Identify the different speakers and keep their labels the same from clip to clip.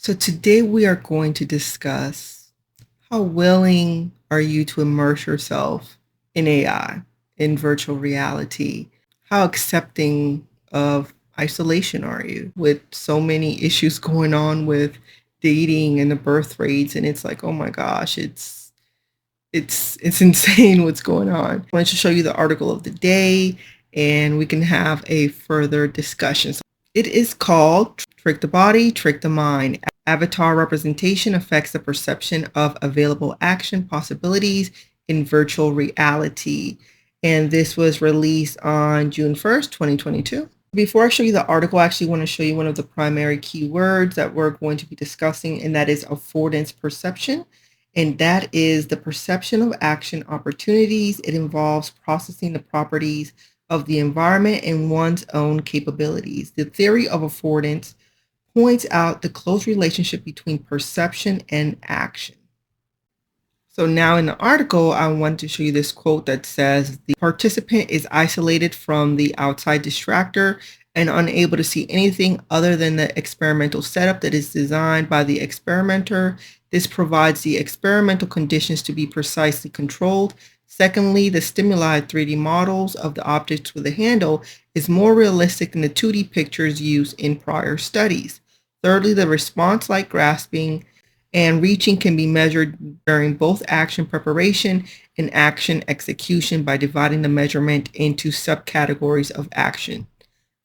Speaker 1: So today we are going to discuss how willing are you to immerse yourself in AI, in virtual reality? How accepting of isolation are you with so many issues going on with dating and the birth rates? And it's like, oh my gosh, it's insane what's going on. I wanted to show you the article of the day and we can have a further discussion. So it is called Trick the Body, Trick the Mind. Avatar representation affects the perception of available action possibilities in virtual reality. And this was released on June 1st, 2022. Before I show you the article, I actually want to show you one of the primary keywords that we're going to be discussing, and that is affordance perception. And that is the perception of action opportunities. It involves processing the properties of the environment and one's own capabilities. The theory of affordance points out the close relationship between perception and action. So now in the article, I want to show you this quote that says, the participant is isolated from the outside distractor and unable to see anything other than the experimental setup that is designed by the experimenter. This provides the experimental conditions to be precisely controlled. Secondly, the stimuli 3D models of the objects with a handle is more realistic than the 2D pictures used in prior studies. Thirdly, the response-like grasping and reaching can be measured during both action preparation and action execution by dividing the measurement into subcategories of action.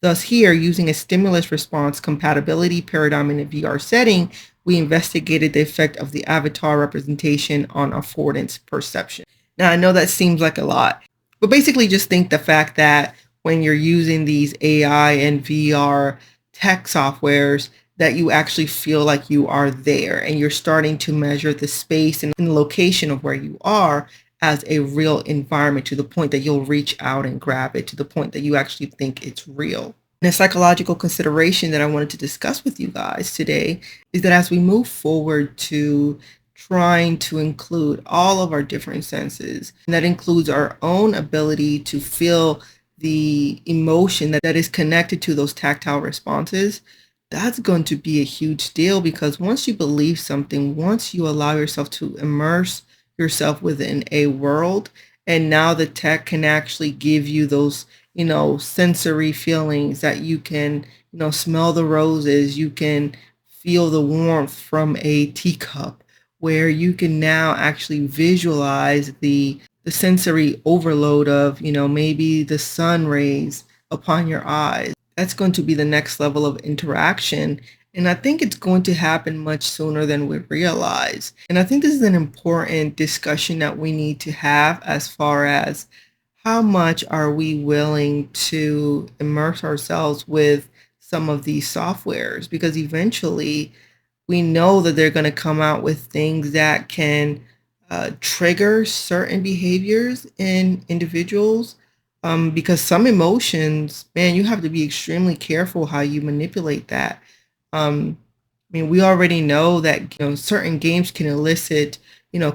Speaker 1: Thus here, using a stimulus response compatibility paradigm in a VR setting, we investigated the effect of the avatar representation on affordance perception. Now, I know that seems like a lot, but basically just think the fact that when you're using these AI and VR tech softwares, that you actually feel like you are there and you're starting to measure the space and the location of where you are as a real environment, to the point that you'll reach out and grab it, to the point that you actually think it's real. And a psychological consideration that I wanted to discuss with you guys today is that as we move forward to trying to include all of our different senses, and that includes our own ability to feel the emotion that is connected to those tactile responses, that's going to be a huge deal, because once you believe something, once you allow yourself to immerse yourself within a world, and now the tech can actually give you those, sensory feelings that you can, smell the roses, you can feel the warmth from a teacup, where you can now actually visualize the sensory overload of, maybe the sun rays upon your eyes. That's going to be the next level of interaction. And I think it's going to happen much sooner than we realize. And I think this is an important discussion that we need to have, as far as how much are we willing to immerse ourselves with some of these softwares, because eventually we know that they're going to come out with things that can trigger certain behaviors in individuals, because some emotions, man, you have to be extremely careful how you manipulate that. We already know that certain games can elicit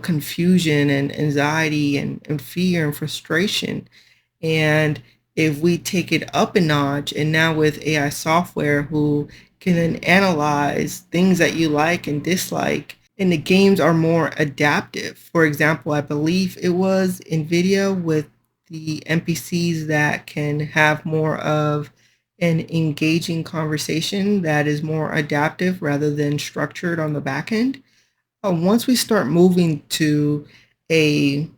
Speaker 1: confusion and anxiety and fear and frustration. And if we take it up a notch, and now with AI software who can then analyze things that you like and dislike, and the games are more adaptive. For example, I believe it was NVIDIA with the NPCs that can have more of an engaging conversation that is more adaptive rather than structured on the back end. Once we start moving to a,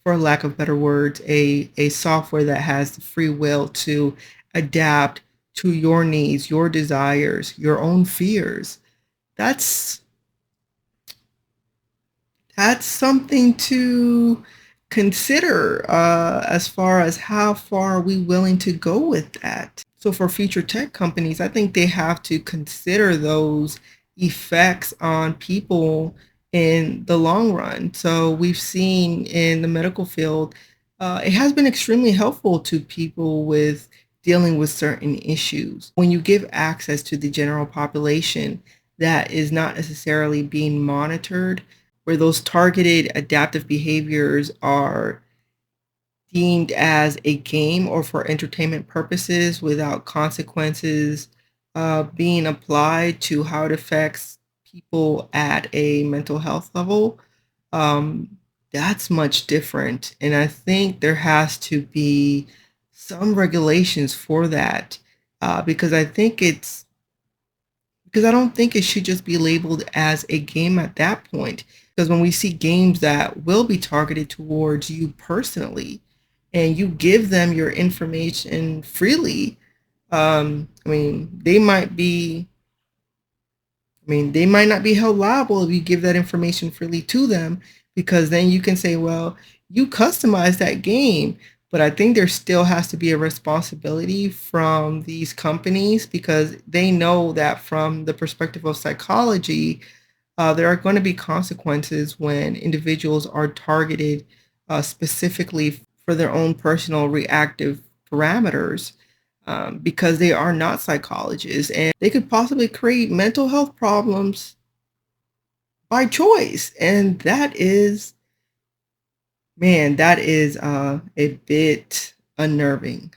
Speaker 1: for lack of better words, a software that has the free will to adapt to your needs, your desires, your own fears, that's something to consider, as far as how far are we willing to go with that. So for future tech companies, I think they have to consider those effects on people in the long run. So we've seen in the medical field, it has been extremely helpful to people with dealing with certain issues. When you give access to the general population that is not necessarily being monitored, where those targeted adaptive behaviors are deemed as a game or for entertainment purposes without consequences being applied to how it affects people at a mental health level, um, that's much different. And I think there has to be some regulations for that, because I don't think it should just be labeled as a game at that point. Because when we see games that will be targeted towards you personally, and you give them your information freely, I mean, they might not be held liable if you give that information freely to them, because then you can say, well, you customized that game. But I think there still has to be a responsibility from these companies, because they know that from the perspective of psychology, there are going to be consequences when individuals are targeted specifically for their own personal reactive parameters, because they are not psychologists and they could possibly create mental health problems by choice. And that is, man, that is a bit unnerving.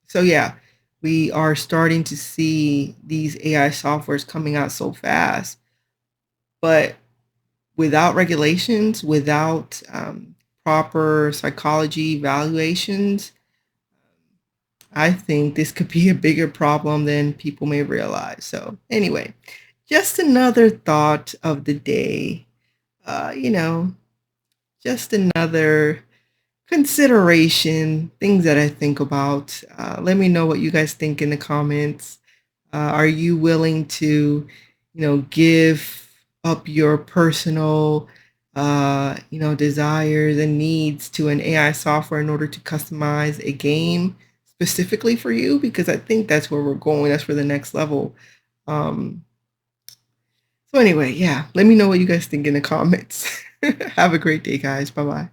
Speaker 1: So, yeah, we are starting to see these AI softwares coming out so fast, but without regulations, without proper psychology evaluations, I think this could be a bigger problem than people may realize. So, anyway, just another thought of the day. Uh, you know, just another consideration, things that I think about. Let me know what you guys think in the comments. Are you willing to, give up your personal, desires and needs to an AI software in order to customize a game specifically for you? Because I think that's where we're going. That's for the next level. Um, so anyway, yeah, let me know what you guys think in the comments. Have a great day, guys. Bye bye.